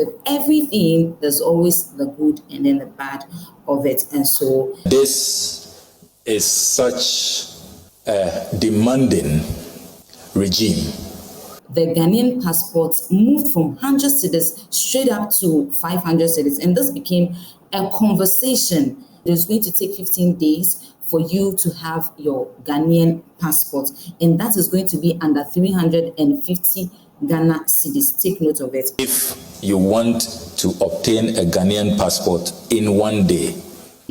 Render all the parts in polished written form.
With everything, there's always the good and then the bad of it. And so this is such a demanding regime. The Ghanaian passport moved from 100 cedis straight up to 500 cedis. And this became a conversation. It's going to take 15 days for you to have your Ghanaian passport. And that is going to be under 350 Ghana cedis. Take note of it. If you want to obtain a Ghanaian passport in one day,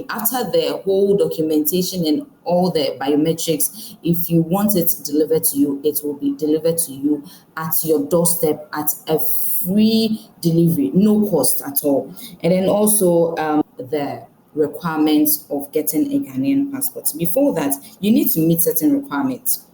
after the whole documentation and all the biometrics, if you want it delivered to you, it will be delivered to you at your doorstep at a free delivery, no cost at all. And then also the requirements of getting a Ghanaian passport. Before that, you need to meet certain requirements.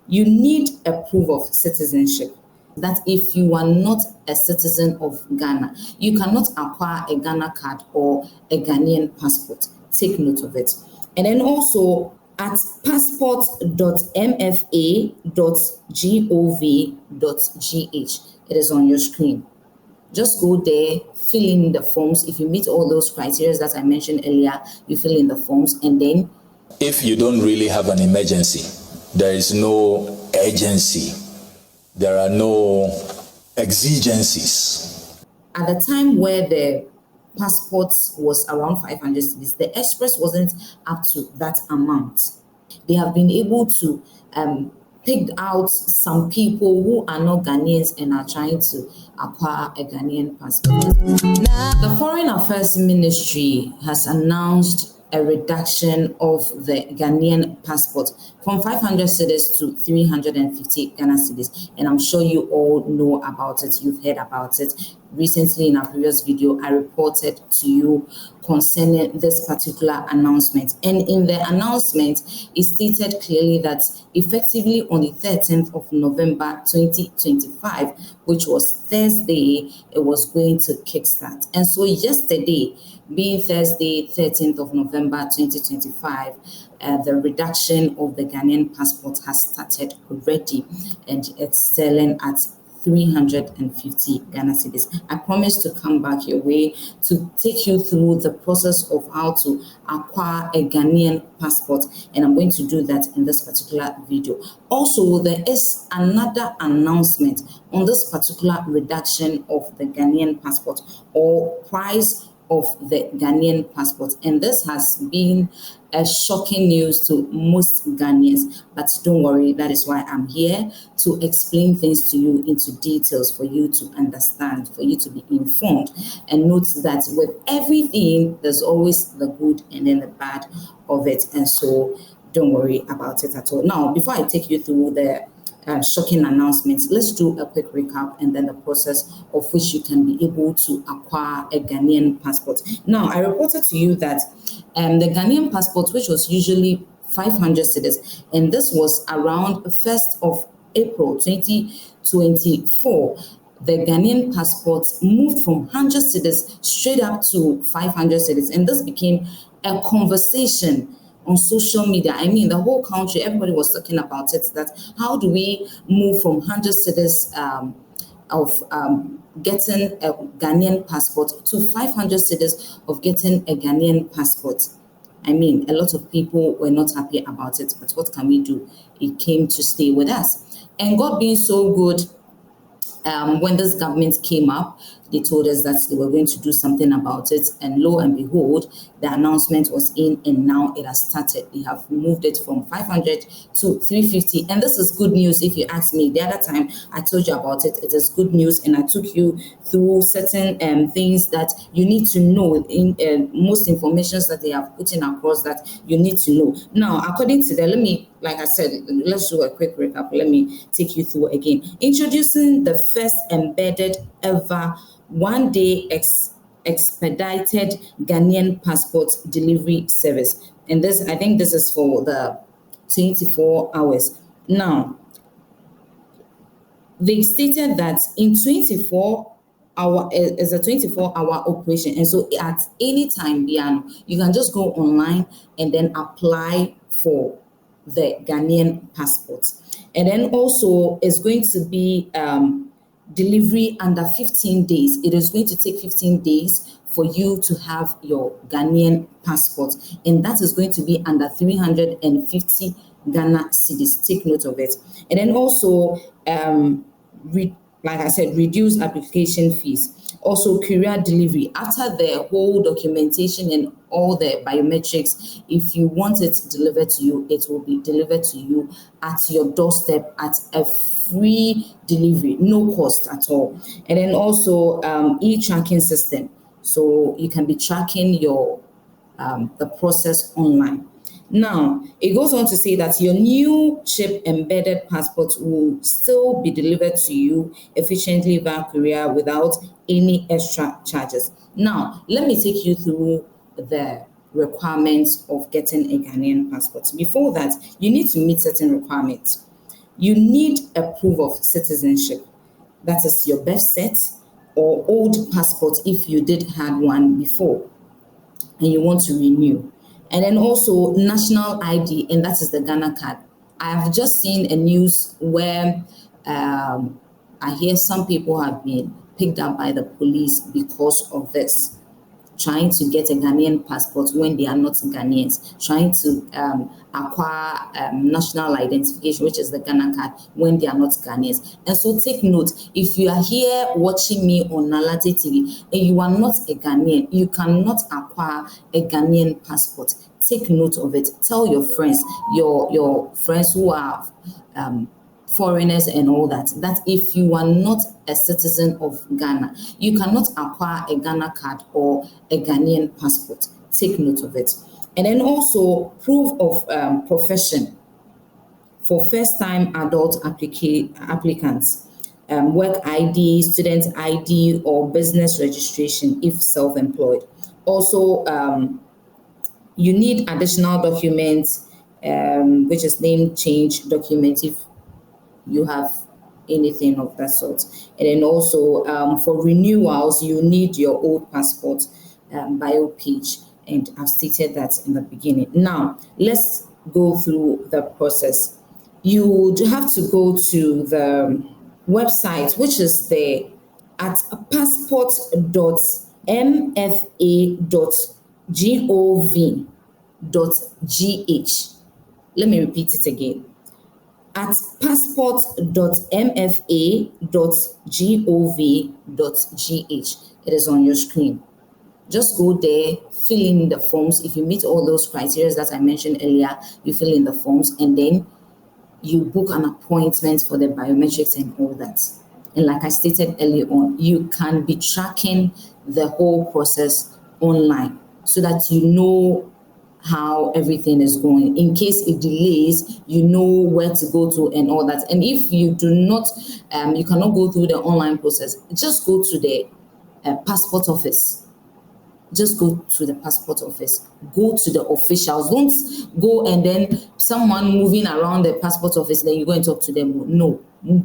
You need a proof of citizenship. That if you are not a citizen of Ghana, you cannot acquire a Ghana card or a Ghanaian passport. Take note of it. And then also at passport.mfa.gov.gh, it is on your screen. Just go there, fill in the forms. If you meet all those criteria that I mentioned earlier, you fill in the forms. And then if you don't really have an emergency, there is no urgency, there are no exigencies. At the time where the passport was around 500 cedis, the express wasn't up to that amount. They have been able to pick out some people who are not Ghanaians and are trying to acquire a Ghanaian passport. The Foreign Affairs Ministry has announced a reduction of the Ghanaian passport from 500 cedis to 350 Ghana cedis. And I'm sure you all know about it. You've heard about it. Recently in our previous video, I reported to you concerning this particular announcement. And in the announcement, it stated clearly that effectively on the 13th of November 2025, which was Thursday, it was going to kickstart. And so yesterday, being Thursday, 13th of November 2025, the reduction of the Ghanaian passport has started already, and it's selling at 350 Ghana cedis. I promise to come back your way to take you through the process of how to acquire a Ghanaian passport, and I'm going to do that in this particular video. Also, there is another announcement on this particular reduction of the Ghanaian passport or price of the Ghanaian passport, and this has been a shocking news to most Ghanaians, but don't worry, that is why I'm here to explain things to you into details for you to understand, for you to be informed. And note that with everything, there's always the good and then the bad of it, and so don't worry about it at all. Now, before I take you through the shocking announcements, let's do a quick recap and then the process of which you can be able to acquire a Ghanaian passport. Now, I reported to you that the Ghanaian passport, which was usually 500 cedis, and this was around 1st of April 2024, the Ghanaian passport moved from 100 cedis straight up to 500 cedis, and this became a conversation on social media. I mean, the whole country, everybody was talking about it, that how do we move from 100 cedis of getting a Ghanaian passport to 500 cedis of getting a Ghanaian passport. I mean, a lot of people were not happy about it, but what can we do? It came to stay with us. And God being so good, when this government came up, they told us that they were going to do something about it. And lo and behold, the announcement was in, and now it has started. They have moved it from 500 to 350. And this is good news if you ask me. The other time I told you about it, it is good news. And I took you through certain things that you need to know, in most information that they have put in across that you need to know. Now, according to that, like I said, let's do a quick recap. Let me take you through again. Introducing the first embedded ever one-day expedited Ghanaian passport delivery service. And this, I think this is for the 24 hours. Now, they stated that in 24 hour is a 24-hour operation. And so at any time, you can just go online and then apply for the Ghanaian passport. And then also it's going to be delivery under 15 days. It is going to take 15 days for you to have your Ghanaian passport, and that is going to be under 350 Ghana cedis. Take note of it. And then also, like I said, reduce application fees. Also, courier delivery. After the whole documentation and all the biometrics, if you want it delivered to you, it will be delivered to you at your doorstep at a free delivery, no cost at all. And then also e-tracking system. So you can be tracking your the process online. Now, it goes on to say that your new chip embedded passport will still be delivered to you efficiently via courier without any extra charges. Now, let me take you through the requirements of getting a Ghanaian passport. Before that, you need to meet certain requirements. You need a proof of citizenship. That is your birth cert or old passport if you did have one before and you want to renew. And then also national ID, and that is the Ghana card. I have just seen a news where I hear some people have been picked up by the police because of this, trying to get a Ghanaian passport when they are not Ghanaians, trying to acquire national identification, which is the Ghana card, when they are not Ghanaians. And so take note, if you are here watching me on Naa Lartey TV and you are not a Ghanaian, you cannot acquire a Ghanaian passport. Take note of it. Tell your friends, your friends who are foreigners and all that, that if you are not a citizen of Ghana, you cannot acquire a Ghana card or a Ghanaian passport. Take note of it. And then also proof of profession for first-time adult applicants, work ID, student ID, or business registration if self-employed. Also, you need additional documents, which is name change document if you have anything of that sort. And then also for renewals, you need your old passport bio page, and I've stated that in the beginning. Now, let's go through the process. You would have to go to the website, which is there at passport.mfa.gov.gh. Let me repeat it again. At passport.mfa.gov.gh. It is on your screen. Just go there, fill in the forms. If you meet all those criteria that I mentioned earlier, you fill in the forms, and then you book an appointment for the biometrics and all that. And like I stated earlier on, you can be tracking the whole process online so that you know how everything is going. In case it delays, you know where to go to and all that. And if you do not, you cannot go through the online process, just go to the passport office. Just go to the passport office. Go to the officials. Don't go and then someone moving around the passport office, then you go and talk to them. No,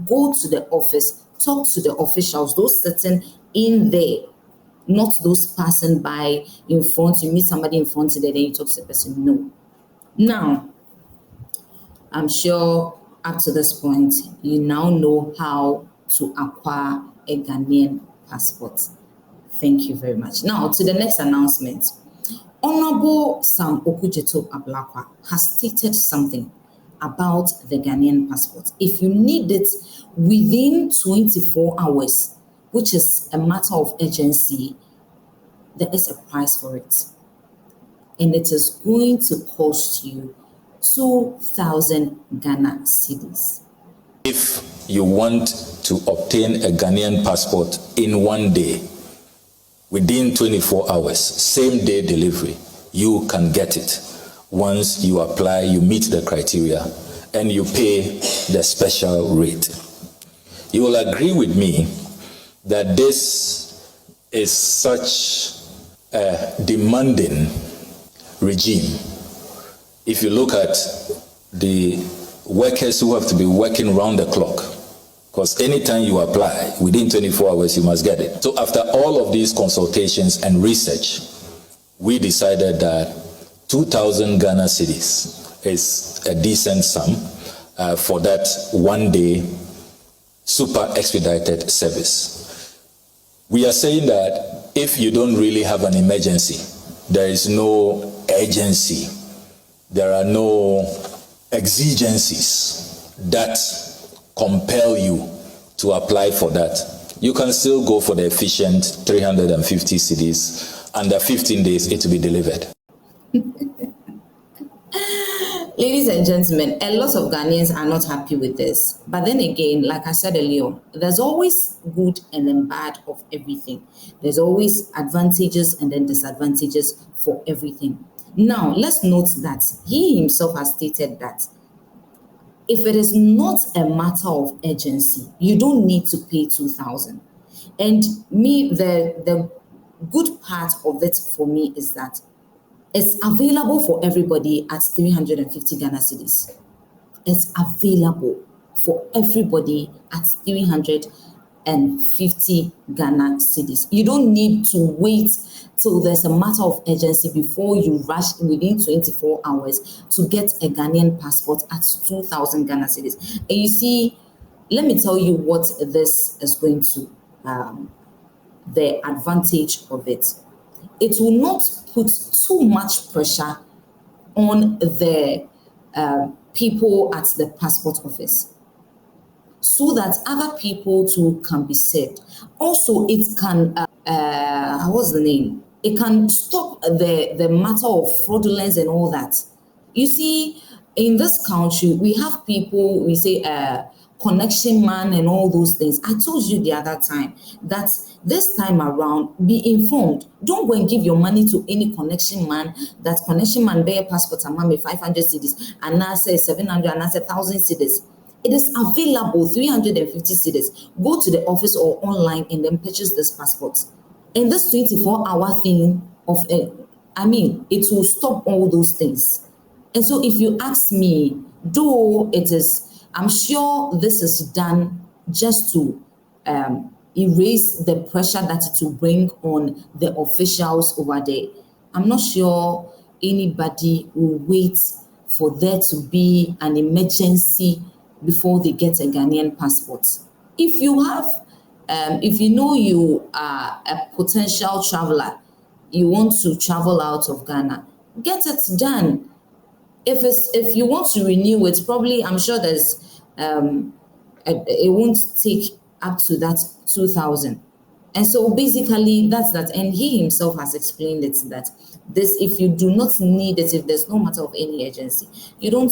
go to the office. Talk to the officials, those sitting in there, not those passing by in front. You meet somebody in front today, then you talk to the person. No. Now, I'm sure up to this point, you now know how to acquire a Ghanaian passport. Thank you very much. Now, to the next announcement. Honorable Sam Okudzeto Ablakwa has stated something about the Ghanaian passport. If you need it within 24 hours, which is a matter of urgency, there is a price for it. And it is going to cost you 2,000 Ghana cedis. If you want to obtain a Ghanaian passport in one day, within 24 hours, same day delivery, you can get it. Once you apply, you meet the criteria, and you pay the special rate. You will agree with me that this is such a demanding regime. If you look at the workers who have to be working round the clock, because anytime you apply, within 24 hours, you must get it. So after all of these consultations and research, we decided that 2,000 Ghana cedis is a decent sum for that one day super expedited service. We are saying that if you don't really have an emergency, there is no urgency, there are no exigencies that compel you to apply for that, you can still go for the efficient 350 cedis. Under 15 days, it will be delivered. Ladies and gentlemen, a lot of Ghanaians are not happy with this. But then again, like I said earlier, there's always good and then bad of everything. There's always advantages and then disadvantages for everything. Now, let's note that he himself has stated that if it is not a matter of urgency, you don't need to pay 2,000. And the good part of it for me is that it's available for everybody at 350 Ghana cedis. It's available for everybody at 350 Ghana cedis. You don't need to wait till there's a matter of urgency before you rush within 24 hours to get a Ghanaian passport at 2,000 Ghana cedis. And you see, let me tell you what this is going to, the advantage of it. It will not put too much pressure on the people at the passport office, so that other people too can be saved. Also, it can, what's the name? It can stop the matter of fraudulence and all that. You see, in this country, we have people, we say, connection man and all those things. I told you the other time that this time around, be informed. Don't go and give your money to any connection man. That connection man bear passport and mommy 500 cedis and now say 700 and now say 1,000 cedis. It is available 350 cedis. Go to the office or online and then purchase this passport. And this 24-hour thing of it will stop all those things. And so if you ask me, though it is, I'm sure this is done just to erase the pressure that it will bring on the officials over there. I'm not sure anybody will wait for there to be an emergency before they get a Ghanaian passport. If you have, if you know you are a potential traveler, you want to travel out of Ghana, get it done. If you want to renew it, probably I'm sure there's it won't take up to that 2,000. And so basically that's that. And he himself has explained it that this, if you do not need it, if there's no matter of any urgency, you don't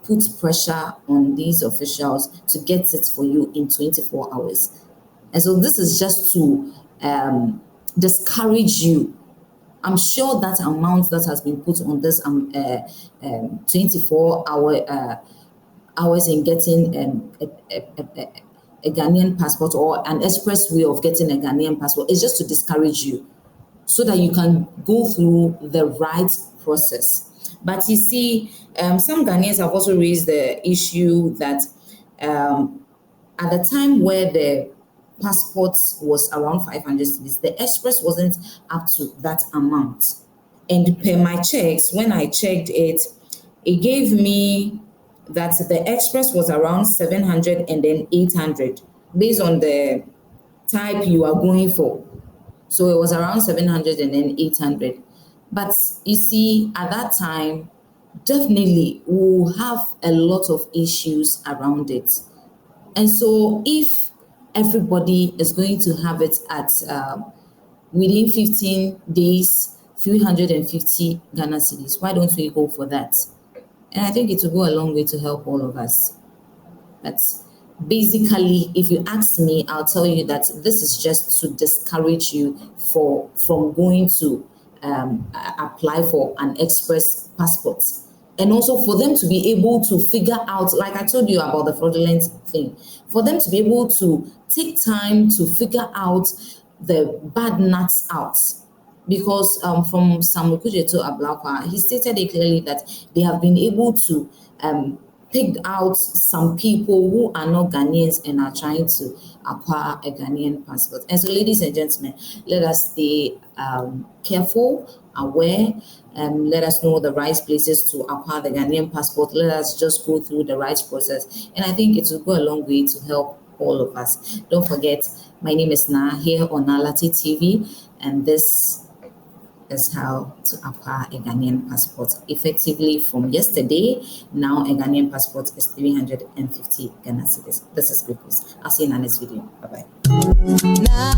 put pressure on these officials to get it for you in 24 hours. And so this is just to discourage you. I'm sure that amount that has been put on this 24 hours in getting a Ghanaian passport or an express way of getting a Ghanaian passport is just to discourage you so that you can go through the right process. But you see, some Ghanaians have also raised the issue that at the time where the passport was around 500 cedis, the express wasn't up to that amount. And per my checks, when I checked it, it gave me that the express was around 700 and then 800 based on the type you are going for. So it was around 700 and then 800. But you see, at that time, definitely we'll have a lot of issues around it. And so if everybody is going to have it at within 15 days, 350 Ghana cedis, why don't we go for that? And I think it will go a long way to help all of us. But basically, if you ask me, I'll tell you that this is just to discourage you from going to apply for an express passport. And also for them to be able to figure out, like I told you about the fraudulent thing, for them to be able to take time to figure out the bad nuts out. Because from Minister Okudzeto Ablakwa, he stated it clearly that they have been able to pick out some people who are not Ghanaians and are trying to acquire a Ghanaian passport. And so, ladies and gentlemen, let us stay careful aware. Let us know the right places to acquire the Ghanaian passport. Let us just go through the right process. And I think it will go a long way to help all of us. Don't forget, my name is Naa here on Naa Lartey TV, and this is how to acquire a Ghanaian passport effectively from yesterday. Now a Ghanaian passport is 350 Ghana cedis. This is Because. I'll see you in the next video. Bye-bye.